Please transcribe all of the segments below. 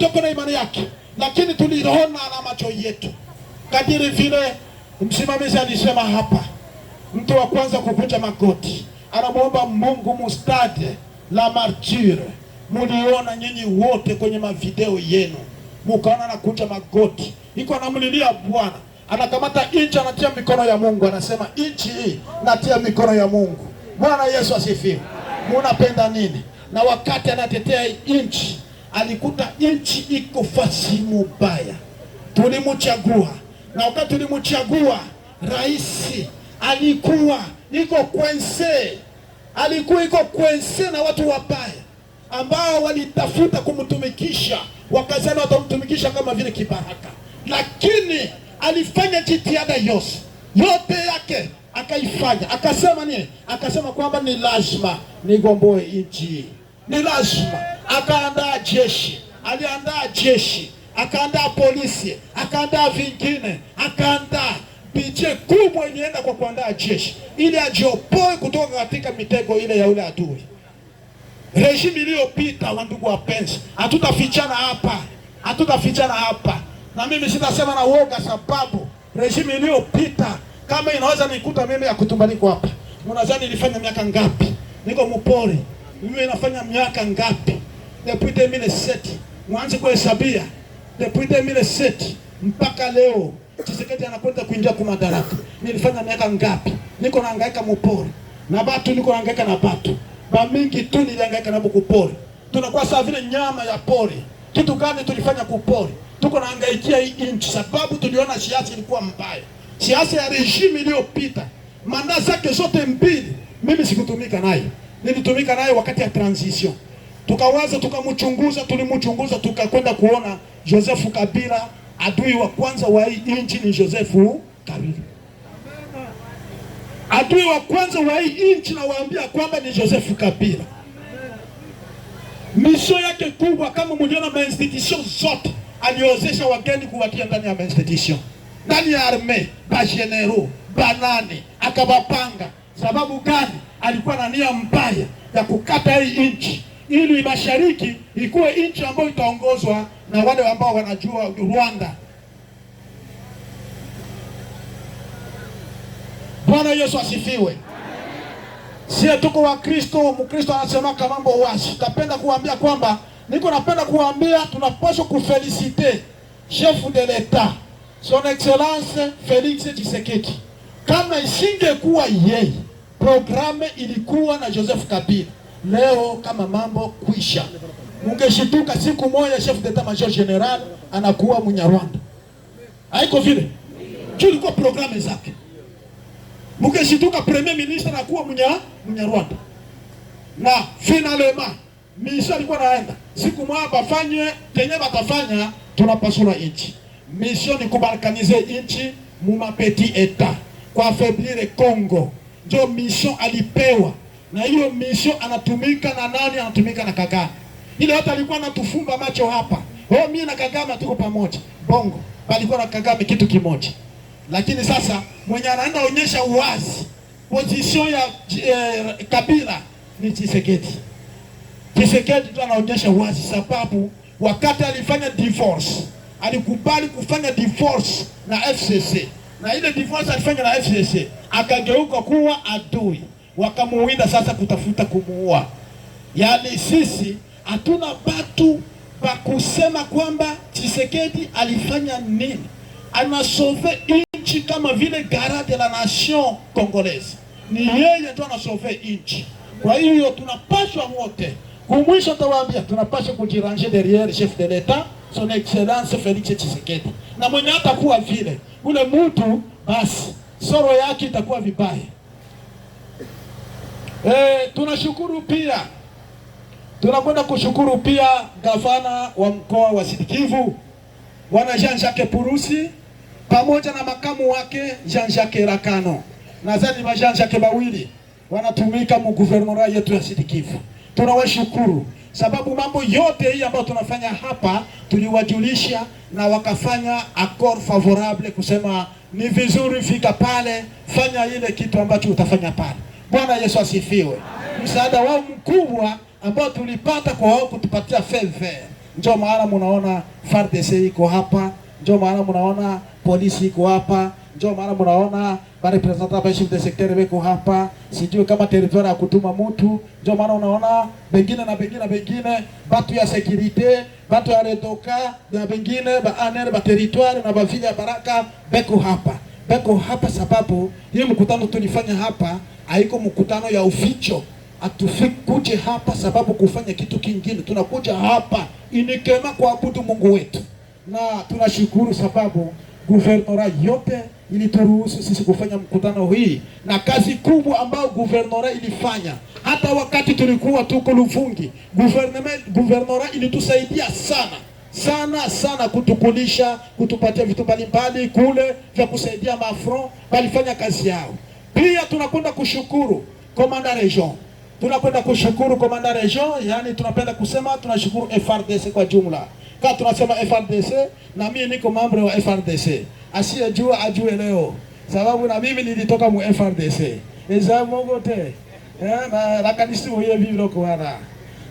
mtu yuko na imani yake, lakini tuliona na macho yetu. Kadiri vile msimamizi alisema hapa, mtu wa kwanza kukunja magoti anamuomba Mungu mustade la martyre. Muliona nyinyi wote kwenye mavideo yenu, mukaona anakunja magoti, iko anamlilia Bwana. Anakamata inchi anatia mikono ya Mungu, anasema inchi hii natia mikono ya Mungu. Bwana Yesu asifiwe. Munapenda nini? Na wakati anatetea inchi, alikuta inchi iko fasi mubaya. Tulimuchagua, na wakati tulimuchagua, raisi alikuwa iko kwense, alikuwa iko kwense na watu wabaya ambao walitafuta kumtumikisha, wakazana watamtumikisha kama vile kibaraka. Lakini alifanya jitihada yote yake akaifanya. Akasema nini? Akasema kwamba ni lazima nigomboe nchi, ni lazima. Akaandaa jeshi, aliandaa jeshi, akaandaa polisi, akaandaa vingine, akaandaa bije kubwa ilienda kwa kuandaa jeshi ili ajiopoe kutoka katika mitego ile ya ule adui. Regime iliyopita, wandugu wapenzi, hatutafichana hapa, na mimi sitasema na uoga, sababu regime iliyopita kama inaweza nikuta mimi ya kutumbaniko hapa. Mnadhani nilifanya miaka ngapi? Niko mpori. Mimi nafanya miaka ngapi? Depuis 2007. Mwanzo kuhesabia. Depuis 2007 mpaka leo Tshisekedi anakwenda kuingia kwa madaraka. Nilifanya miaka ngapi? Niko nahangaika mpori. Na batu niko nahangaika na batu. Ba mingi tu nilihangaika na kupori. Tunakuwa sawa vile nyama ya pori. Kitu gani tulifanya kupori? Tuko nahangaikia hii nchi sababu tuliona siasa ilikuwa mbaya. Siasa ya regime iliyopita, manda zake zote mbili, mimi sikutumika nayo. Nilitumika nayo wakati ya transition. Tukawaza, tulimchunguza, tukakwenda kuona Joseph Kabila, adui wa kwanza wa hii nchi ni Joseph Kabila. Adui wa kwanza wa hii nchi na waambia kwamba ni Joseph Kabila. Mission yake kubwa, kama mliona ma-institution zote, aliozesha wageni kuwatia ndani ya ma-institution. Ndani ya arme, ba general, banani, akabapanga. Sababu gani? Alikuwa na nia mbaya ya kukata hii nchi, ili mashariki ikuwe nchi ambayo itaongozwa na wale ambao wanajua Rwanda. Bwana Yesu asifiwe. Sie tuko wa Kristo, Mkristo anasema kama mambo wazi. Napenda kuambia kwamba, napenda kuambia tunapaswa kufelicite chef de l'État, Son Excellence Félix Tshisekedi. Kama isingekuwa yeye, programe ilikuwa na Joseph Kabila, leo kama mambo kuisha. Mungeshituka siku moja chef d'État Major General anakuwa Munyarwanda. Haiko vile. Tulikuwa programe zake. Mungeshituka Premier Ministre anakuwa Munyarwanda. Na finalement mission alikuwa naenda. Siku moja bafanye kenye batafanya, tunapasula nchi. Mission ni kubalkanize nchi muma petit état, kwa affaiblir Congo. Ndio mission alipewa. Na hiyo mission anatumika na nani? Anatumika na Kagame. Ile hata alikuwa anatufumba macho hapa. Mimi na Kagame tuko pamoja. Bongo. Palikuwa na Kagame kitu kimoja. Lakini sasa mwenye anaenda onyesha uwazi position ya Kabila ni Tshisekedi. Tshisekedi tu anaonyesha uwazi sababu wakati alifanya divorce, alikubali kufanya divorce na FCC. Na ile divorce alifanya na FCC, akageuka kuwa adui. Wakamuwinda sasa kutafuta kumuua. Yaani sisi hatuna batu ba kusema kwamba Tshisekedi alifanya nini. Anasauve inchi kama vile garant de la nation congolaise. Ni yeye tu anasauve inchi. Kwa hiyo tunapaswa wote, kumwisho tawaambia, tunapaswa kujiranger derrière chef de l'État, Son Excellence Félix Tshisekedi. Na mwenye atakuwa vile, ule mtu basi soro yake itakuwa vibaya. Tunashukuru pia, tunakwenda kushukuru pia gavana wa mkoa wa Sud Kivu, Bwana Jean-Jacques Purusi, pamoja na makamu wake Jean-Jacques Rakano. Nadhani wa Jean-Jacques bawili wanatumika mu gouvernement yetu ya Sud Kivu. Tunawashukuru sababu mambo yote hii ambayo tunafanya hapa tuliwajulisha na wakafanya accord favorable kusema ni vizuri fika pale, fanya ile kitu ambacho utafanya pale. Bwana Yesu asifiwe. Msaada wao mkubwa ambao tulipata kwa wao kutupatia favor Ndio maana mnaona FARDC iko hapa, ndio maana mnaona polisi iko hapa, ndio maana mnaona ba representant ba chef de secteur weko hapa, sijui kama territoire ya kutuma mtu, ndio maana unaona bengine na bengine batu ya sécurité, batu ya redoka na bengine ba aner ba territoire na ba vile ya Baraka beko hapa sababu hii mkutano tulifanya hapa haiko mkutano ya uficho. Atufike hapa sababu kufanya kitu kingine, tunakuja hapa inikema kuabudu Mungu wetu. Na tunashukuru sababu guvernora yote ilituruhusu sisi kufanya mkutano hii, na kazi kubwa ambayo guvernora ilifanya hata wakati tulikuwa tuko Luvungi, guvernora ilitusaidia sana kutukulisha, kutupatia vitu mbalimbali kule vya kusaidia mafront, walifanya kazi yao. Pia tunakwenda kushukuru komanda region. Tunakwenda kushukuru komanda region, yani tunapenda kusema tunashukuru FARDC kwa jumla. Kama tunasema FARDC, na mimi niko membre wa FARDC. Asiyejua ajue leo. Sababu na mimi nilitoka mu FARDC. Eza mongo te. Na kanisi moye vivre kwa wana.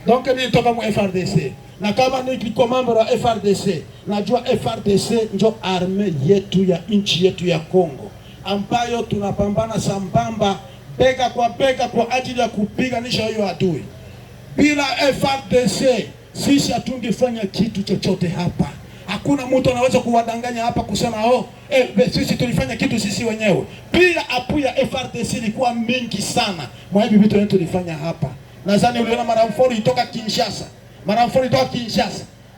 Donc nilitoka mu FARDC. Na kama niko membre wa FARDC, najua FARDC ndio arme yetu ya nchi yetu ya Kongo, ambayo tunapambana sambamba bega kwa ajili ya kupiganisha hiyo adui. Bila FARDC sisi hatungefanya kitu chochote hapa. Hakuna mtu anaweza kuwadanganya hapa kusema sisi tulifanya kitu sisi wenyewe. Bila apu ya FARDC ilikuwa mingi sana mwa hivi vitu tulifanya hapa. Nadhani uliona maramfori itoka Kinshasa.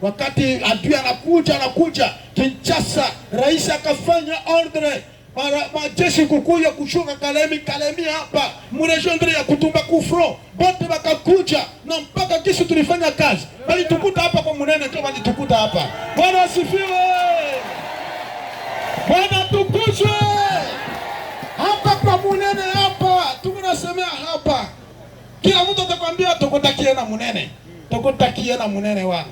Wakati adui anakuja Kinshasa, rais akafanya ordre majeshi kukuja kushuka Kalemi hapa mregion ya Kutumba kufro, bote bakakuja na mpaka kisha tulifanya kazi. Bali tukuta hapa kwa Munene, ndio bali tukuta hapa. Bwana asifiwe. Bwana tukuzwe. Hapa kwa Munene hapa, tunasemea hapa. Kila mtu atakwambia tukotakie na Munene wana.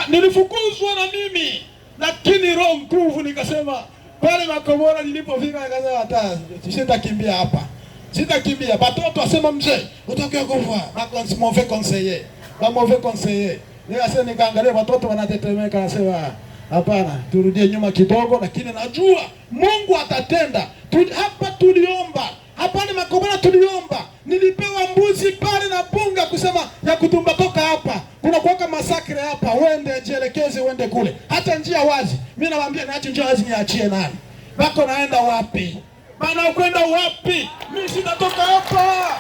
Nilifukuzwa na mimi, lakini roho nguvu nikasema pale Makomora nilipofika nikasema hata sitakimbia hapa. Watoto wasema mzee, utokea kufa. Mauvais conseiller. Nikasema nikaangalia watoto wanatetemeka, nasema hapana, turudie nyuma kidogo, lakini najua Mungu atatenda. Hapa tuliomba. Hapa ni Makomora tuliomba. Nilipewa mbuzi pale na bunga kusema ya Kutumba toka hapa. Kuna kuweka masakre hapa, uende jielekeze uende kule. Hata njia wazi. Mimi nawaambia niache njia wazi niachie nani? Bako naenda wapi? Bana ukwenda wapi? Mimi sitatoka hapa.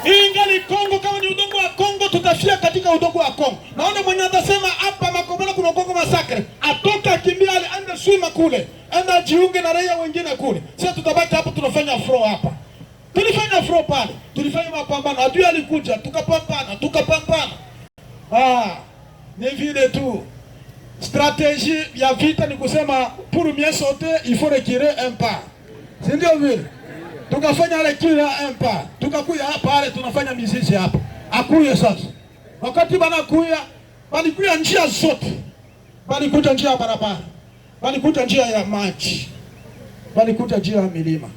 Ingali Kongo, kama ni udongo wa Kongo tutafia katika udongo wa Kongo. Naona mwenye atasema hapa Makomora kuna Kongo masakre, atoka kimbia aende swima kule. Enda jiunge na raia wengine kule. Sisi tutabaki hapa tunafanya fro hapa. Tulifanya fro pale. Tulifanya mapambano. Adui alikuja, tukapambana. Ni vile tu. Stratégie ya vita ni kusema pour mieux sauter, il faut reculer un pas. Si ndio vile? Tukafanya reculer un pas. Tukakuya hapa pale tunafanya mizizi hapa. Akuye sasa. Wakati banakuya, balikuya njia zote. Balikuja njia ya barabara. Walikuja njia ya maji, walikuja njia ya milima.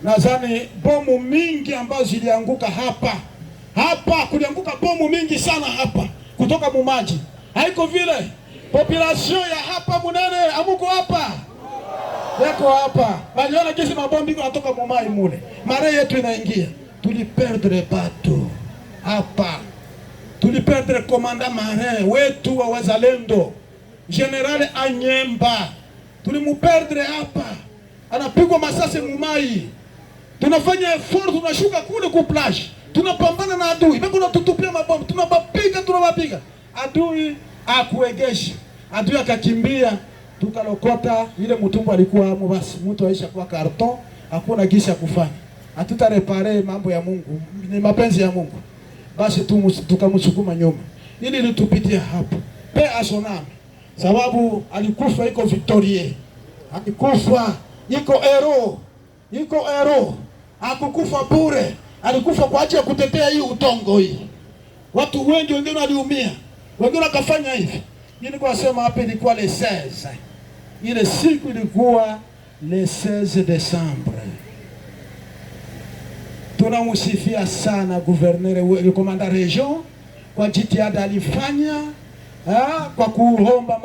Nadhani bomu mingi ambazo zilianguka hapa kulianguka bomu mingi sana hapa kutoka mumaji. Haiko vile population ya hapa Munene amuko hapa. Yako hapa. Waliona kesi mabombi yanatoka mumai mule. Mare yetu inaingia. Tuliperdre bato hapa. Tuliperdre komanda mare wetu wa wazalendo. General Anyemba tulimuperdre hapa, anapigwa masasi mumai. Tunafanya effort, tunashuka kule ku plage, tunapambana na adui, bado tunatupia mabomu, tunawapiga. Adui akuegesha, adui akakimbia, tukalokota ile mtumbo alikuwa hapo. Basi mtu aisha kwa karton, hakuna gisi ya kufanya. Hatuta repare mambo ya Mungu, ni mapenzi ya Mungu. Basi tukamsukuma nyuma ili litupitia hapo pe asoname, sababu alikufa iko victorie, alikufa iko hero, hakukufa bure, alikufa kwa ajili ya kutetea hii utongo hii. Watu wengi wengine waliumia, wengine wakafanya hivi. Ili kwa sema hapa ilikuwa le 16, ile siku ilikuwa le 16 Desembre. tunamsifia sana gouverneur komanda region kwa jitihada alifanya kwa kuomba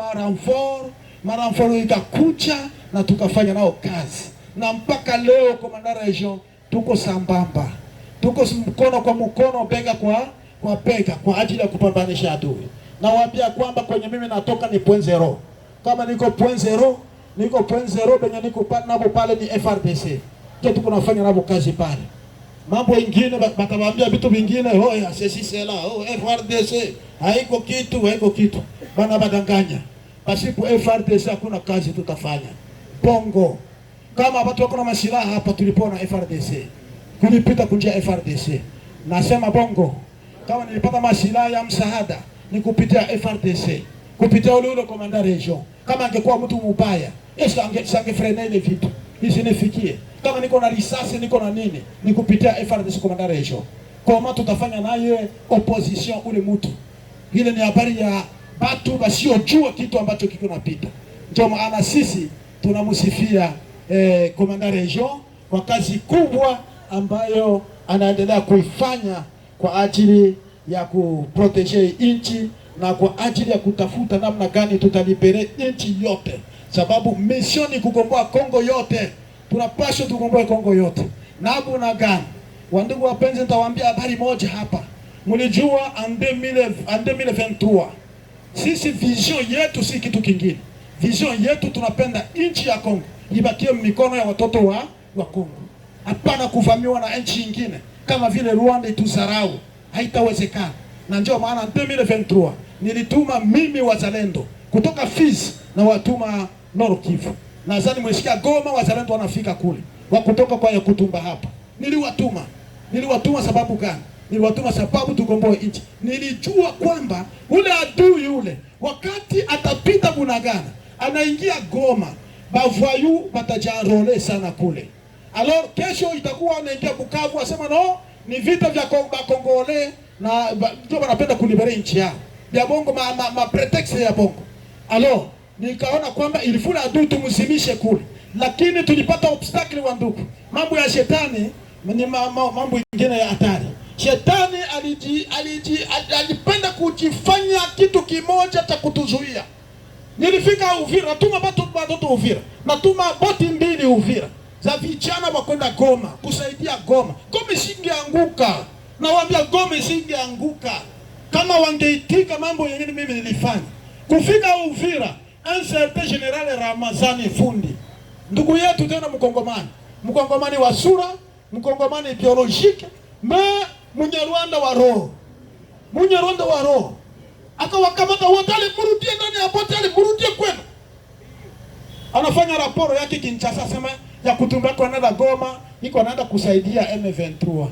maranfort ikakucha na tukafanya nao kazi, na mpaka leo komanda region tuko sambamba, tuko mkono kwa mkono, bega kwa bega kwa ajili ya kupambanisha adui. Nawaambia kwamba kwenye mimi natoka ni point zero. Kama niko point zero benye niko nabo pale ni FRDC. Kile tuko nafanya nabo kazi pale. Mambo mengine batawaambia vitu vingine, ya sisi sela, FRDC haiko kitu. Bana badanganya. Pasipo FRDC hakuna kazi tutafanya. Bongo. Kama watu wako na masilaha hapa tulipona FRDC. Kulipita kunjia FRDC. Nasema bongo. Kama nilipata masilaha ya msaada ni kupitia FRDC. Kupitia ule komanda region. Kama angekuwa mtu mbaya, angefrena ile vitu. Isinifikie. Kama niko na risasi, niko na nini, ni kupitia FRDC komanda region. Kama tutafanya naye opposition ule mtu. Ile ni habari ya watu wasiojua kitu ambacho kiko napita. Ndio maana sisi tunamsifia komanda region kwa kazi kubwa ambayo anaendelea kuifanya kwa ajili ya kuprotege nchi na kwa ajili ya kutafuta namna gani tutalibere nchi yote, sababu mission ni kukomboa Kongo yote. Tunapaswa tukomboe Kongo yote. Na hapo na gani? Wandugu wapenzi, nitawaambia habari moja hapa. Mlijua en 2023 sisi vision yetu si kitu kingine. Vision yetu tunapenda nchi ya Kongo ibakie mikono ya watoto wa Kongo. Hapana kuvamiwa na nchi nyingine kama vile Rwanda ituzarau. Haitawezekana. Na ndio maana 2023 nilituma mimi wazalendo kutoka Fizi na watuma Nord Kivu. Nadhani mwesikia Goma wazalendo wanafika kule. Wa kutoka kwa Yakutumba hapa. Niliwatuma sababu gani? Niliwatuma sababu tukomboe nchi. Nilijua kwamba ule adui yule wakati atapita Bunagana, anaingia Goma, bavoyu batajanrole sana kule. Alors kesho itakuwa anaingia Bukavu, asema no, ni vita vya Kongole na ndio wanapenda kulibere nchi yao. Ya bongo ma pretext ya bongo. Alors nikaona kwamba ilifuna adui tumzimishe kule. Lakini tulipata obstacle wa ndugu. Mambo ya shetani ni mambo mengine ya hatari. Shetani alipenda kujifanya kitu kimoja cha kutuzuia. Nilifika Uvira, natuma watoto Uvira. Natuma boti 2 Uvira za vijana wa kwenda Goma, kusaidia Goma. Goma isingeanguka. Nawaambia Goma isingeanguka kama wangeitika mambo yenyewe mimi nilifanya. Kufika Uvira, un certain General Ramazani Fundi. Ndugu yetu tena Mkongomani wa sura, Mkongomani biologique, Munyarwanda wa roho. Akawakamata wote, murudie ndani ya boti, murudie kwenu. Anafanya raporo yake Kinshasa, sema ya kutumba kwa nada Goma, iko anaenda kusaidia M23.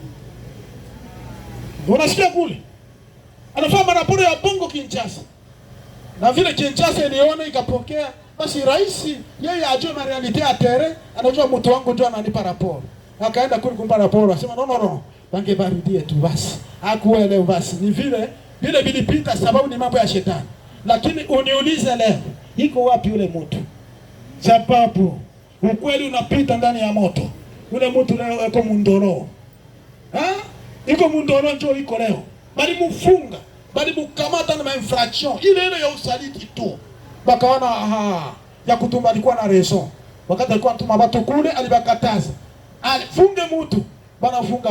Unasikia kule? Anafanya raporo ya bongo Kinshasa. Na vile Kinshasa iliona ikapokea, basi rais yeye ajue na realite ya tere, anajua mtu wangu ndio ananipa raporo. Akaenda kule kumpa raporo, asema no. Bange barudie tu basi. Hakuelewa basi. Ni vile vilipita sababu ni mambo ya shetani. Lakini uniulize leo, iko wapi yule mtu? Sababu ukweli unapita ndani ya moto. Yule mtu leo yuko mundoro. Iko mundoro njoo iko leo. Bali mfunga, bali mkamata na infraction. Ile ya usaliti tu. Bakaona ya kutumba alikuwa na raison. Wakati alikuwa anatuma watu kule alibakataza. Alifunge mtu, bana funga